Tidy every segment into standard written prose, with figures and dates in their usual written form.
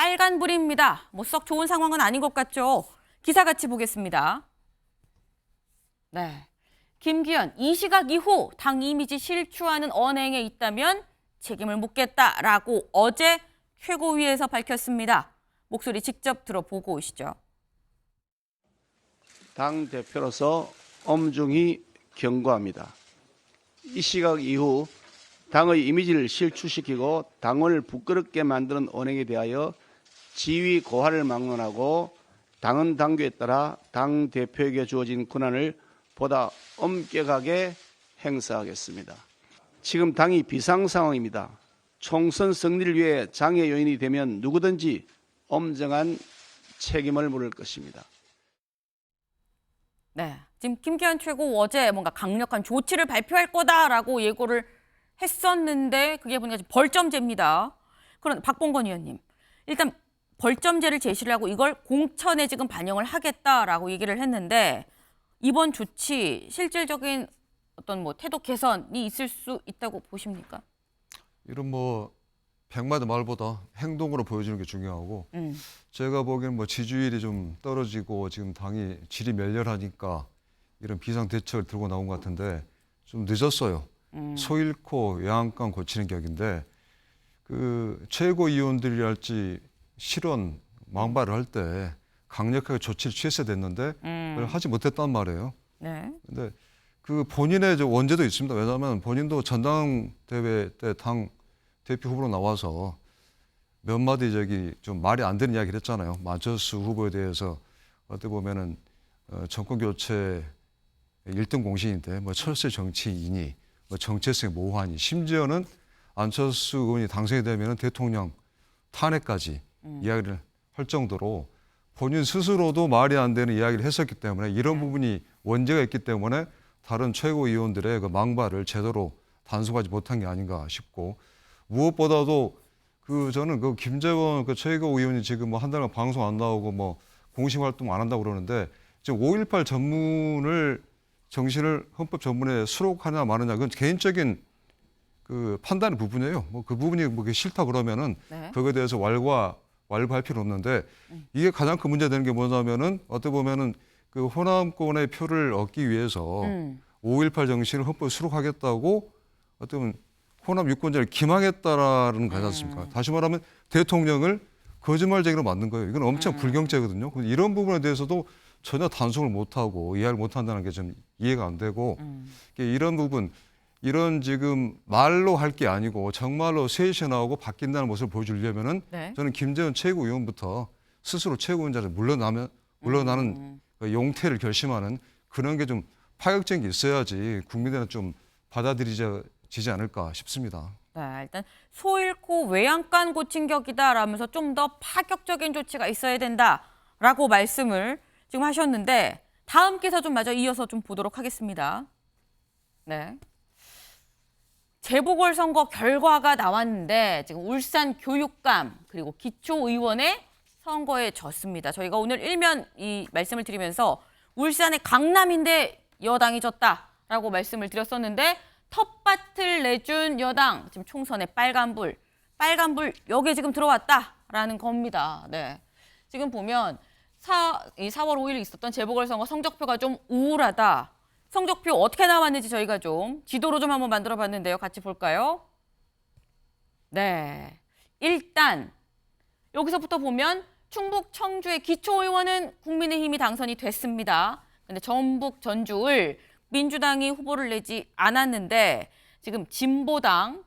빨간불입니다. 뭐 썩 좋은 상황은 아닌 것 같죠. 기사 같이 보겠습니다. 네, 김기현, 이 시각 이후 당 이미지 실추하는 언행에 있다면 책임을 묻겠다라고 어제 최고위에서 밝혔습니다. 목소리 직접 들어보고 오시죠. 당 대표로서 엄중히 경고합니다. 이 시각 이후 당의 이미지를 실추시키고 당을 부끄럽게 만드는 언행에 대하여 지위 고하를 막론하고 당은 당규에 따라 당 대표에게 주어진 권한을 보다 엄격하게 행사하겠습니다. 지금 당이 비상 상황입니다. 총선 승리를 위해 장애 요인이 되면 누구든지 엄정한 책임을 물을 것입니다. 네, 지금 김기현 최고 어제 뭔가 강력한 조치를 발표할 거다라고 예고를 했었는데 그게 보니까 지금 벌점제입니다. 그런 박봉건 의원님, 일단 벌점제를 제시를 하고 이걸 공천에 지금 반영을 하겠다라고 얘기를 했는데 이번 조치 실질적인 어떤 뭐 태도 개선이 있을 수 있다고 보십니까? 이런 뭐 백마디 말보다 행동으로 보여주는 게 중요하고 제가 보기에는 뭐 지지율이 좀 떨어지고 지금 당이 질이 멸렬하니까 이런 비상 대책을 들고 나온 것 같은데 좀 늦었어요. 소 잃고 외양간 고치는 격인데 그 최고위원들이랄지 실언 망발을 할 때 강력하게 조치를 취했어야 됐는데 그걸 하지 못했단 말이에요. 네. 근데 그 본인의 저 원죄도 있습니다. 왜냐하면 본인도 전당대회 때 당 대표 후보로 나와서 몇 마디 좀 말이 안 되는 이야기를 했잖아요. 안철수 후보에 대해서 어떻게 보면은 정권 교체 1등 공신인데 뭐 철새 정치인이 뭐 정체성이 모호하니 심지어는 안철수 의원이 당선이 되면은 대통령 탄핵까지 이야기를 할 정도로 본인 스스로도 말이 안 되는 이야기를 했었기 때문에 이런 부분이 원죄가 있기 때문에 다른 최고위원들의 그 망발을 제대로 단속하지 못한 게 아닌가 싶고 무엇보다도 저는 그 김재원 그 최고위원이 지금 뭐 한 달간 방송 안 나오고 뭐 공식 활동 안 한다고 그러는데 지금 5.18 정신을 헌법 전문에 수록하냐 마느냐 그건 개인적인 그 판단의 부분이에요. 뭐 그 부분이 뭐 싫다 그러면은 네. 거기에 대해서 왈부할 필요 없는데 이게 가장 큰 문제 되는 게 뭐냐면은 어떻게 보면은 그 호남권의 표를 얻기 위해서 5.18 정신을 헌법에 수록하겠다고 어떻게 보면 호남 유권자를 기망했다라는 거지 않습니까? 다시 말하면 대통령을 거짓말쟁이로 만든 거예요. 이건 엄청 불경죄거든요. 이런 부분에 대해서도 전혀 단속을 못하고 이해를 못한다는 게 좀 이해가 안 되고 이런 부분, 이런 지금 말로 할 게 아니고 정말로 쇄신하고 바뀐다는 모습을 보여주려면은 네. 저는 김재원 최고위원부터 스스로 최고위원자를 물러나는 그 용태를 결심하는 그런 게 좀 파격적인 게 있어야지 국민들은 좀 받아들이지 않을까 싶습니다. 네, 일단 소 잃고 외양간 고친 격이다라면서 좀 더 파격적인 조치가 있어야 된다라고 말씀을 지금 하셨는데 다음 기사 좀 마저 이어서 좀 보도록 하겠습니다. 네. 재보궐선거 결과가 나왔는데 지금 울산 교육감 그리고 기초의원의 선거에 졌습니다. 저희가 오늘 일면 이 말씀을 드리면서 울산의 강남인데 여당이 졌다라고 말씀을 드렸었는데 텃밭을 내준 여당 지금 총선에 빨간불 여기에 지금 들어왔다라는 겁니다. 네. 지금 보면 4월 5일 있었던 재보궐선거 성적표가 좀 우울하다. 성적표 어떻게 나왔는지 저희가 좀 지도로 좀 한번 만들어 봤는데요. 같이 볼까요? 네. 일단 여기서부터 보면 충북 청주의 기초의원은 국민의힘이 당선이 됐습니다. 근데 전북 전주을 민주당이 후보를 내지 않았는데 지금 진보당이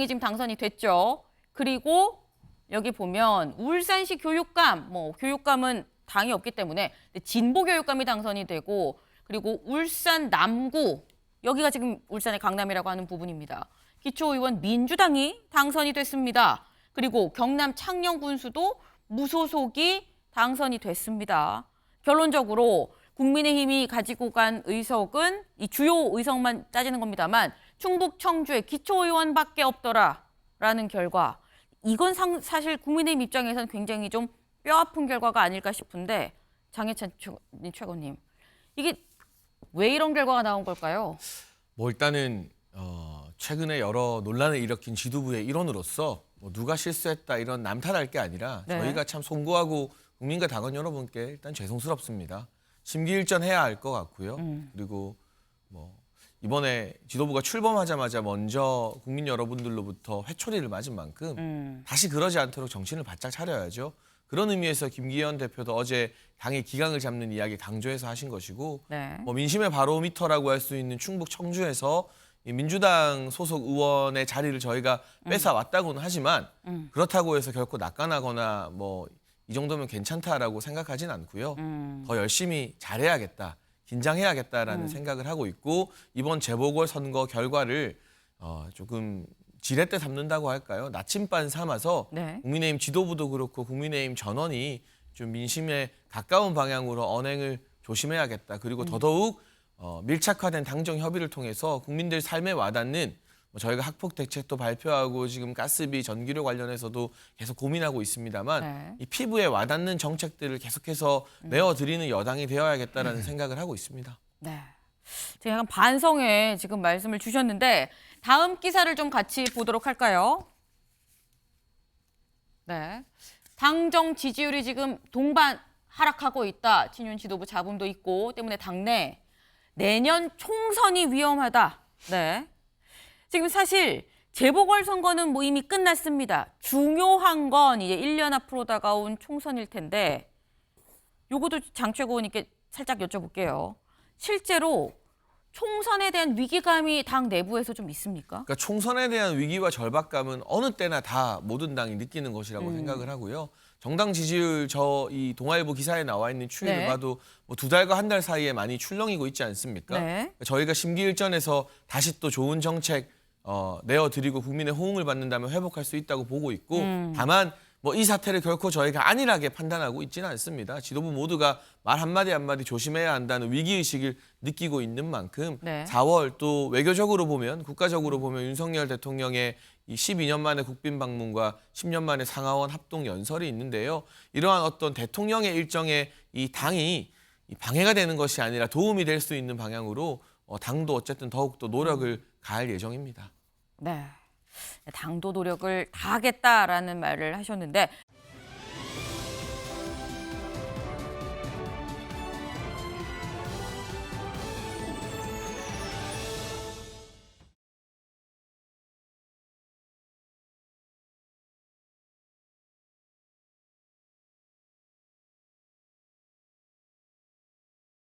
지금 당선이 됐죠. 그리고 여기 보면 울산시 교육감, 교육감은 당이 없기 때문에 진보교육감이 당선이 되고 그리고 울산 남구, 여기가 지금 울산의 강남이라고 하는 부분입니다. 기초의원 민주당이 당선이 됐습니다. 그리고 경남 창녕군수도 무소속이 당선이 됐습니다. 결론적으로 국민의힘이 가지고 간 의석은 이 주요 의석만 따지는 겁니다만 충북 청주의 기초의원밖에 없더라라는 결과. 이건 사실 국민의힘 입장에서는 굉장히 좀 뼈아픈 결과가 아닐까 싶은데 장해찬 최고님, 이게 왜 이런 결과가 나온 걸까요? 뭐 일단은 최근에 여러 논란을 일으킨 지도부의 일원으로서 뭐 누가 실수했다 이런 남탓할 게 아니라 네. 저희가 참 송구하고 국민과 당원 여러분께 일단 죄송스럽습니다. 심기일전해야 할 것 같고요. 그리고 뭐 이번에 지도부가 출범하자마자 먼저 국민 여러분들로부터 회초리를 맞은 만큼 다시 그러지 않도록 정신을 바짝 차려야죠. 그런 의미에서 김기현 대표도 어제 당의 기강을 잡는 이야기 강조해서 하신 것이고 네. 뭐 민심의 바로미터라고 할 수 있는 충북 청주에서 이 민주당 소속 의원의 자리를 저희가 뺏어 왔다고는 하지만 그렇다고 해서 결코 낙관하거나 뭐 이 정도면 괜찮다라고 생각하진 않고요. 더 열심히 잘해야겠다, 긴장해야겠다라는 생각을 하고 있고 이번 재보궐선거 결과를 조금 지렛대 삼는다고 할까요? 나침반 삼아서 네. 국민의힘 지도부도 그렇고 국민의힘 전원이 좀 민심에 가까운 방향으로 언행을 조심해야겠다. 그리고 더더욱 밀착화된 당정 협의를 통해서 국민들 삶에 와닿는 뭐 저희가 학폭 대책도 발표하고 지금 가스비, 전기료 관련해서도 계속 고민하고 있습니다만 네. 이 피부에 와닿는 정책들을 계속해서 내어드리는 여당이 되어야겠다라는 생각을 하고 있습니다. 네. 제가 약간 반성에 지금 말씀을 주셨는데 다음 기사를 좀 같이 보도록 할까요? 네. 당정 지지율이 지금 동반 하락하고 있다. 친윤 지도부 잡음도 있고 때문에 당내 내년 총선이 위험하다. 네. 지금 사실 재보궐선거는 뭐 이미 끝났습니다. 중요한 건 이제 1년 앞으로 다가온 총선일 텐데 요것도 장 최고님께 살짝 여쭤볼게요. 실제로 총선에 대한 위기감이 당 내부에서 좀 있습니까? 그러니까 총선에 대한 위기와 절박감은 어느 때나 다 모든 당이 느끼는 것이라고 생각을 하고요. 정당 지지율 이 동아일보 기사에 나와 있는 추이를 네. 봐도 뭐 2달과 1달 사이에 많이 출렁이고 있지 않습니까? 네. 저희가 심기일전에서 다시 또 좋은 정책 내어드리고 국민의 호응을 받는다면 회복할 수 있다고 보고 있고 다만 뭐 이 사태를 결코 저희가 안일하게 판단하고 있지는 않습니다. 지도부 모두가 말 한마디 한마디 조심해야 한다는 위기의식을 느끼고 있는 만큼 네. 4월 또 외교적으로 보면 국가적으로 보면 윤석열 대통령의 이 12년 만에 국빈 방문과 10년 만에 상하원 합동 연설이 있는데요. 이러한 어떤 대통령의 일정에 이 당이 방해가 되는 것이 아니라 도움이 될 수 있는 방향으로 당도 어쨌든 더욱더 노력을 가할 예정입니다. 네. 당도 노력을 다하겠다라는 말을 하셨는데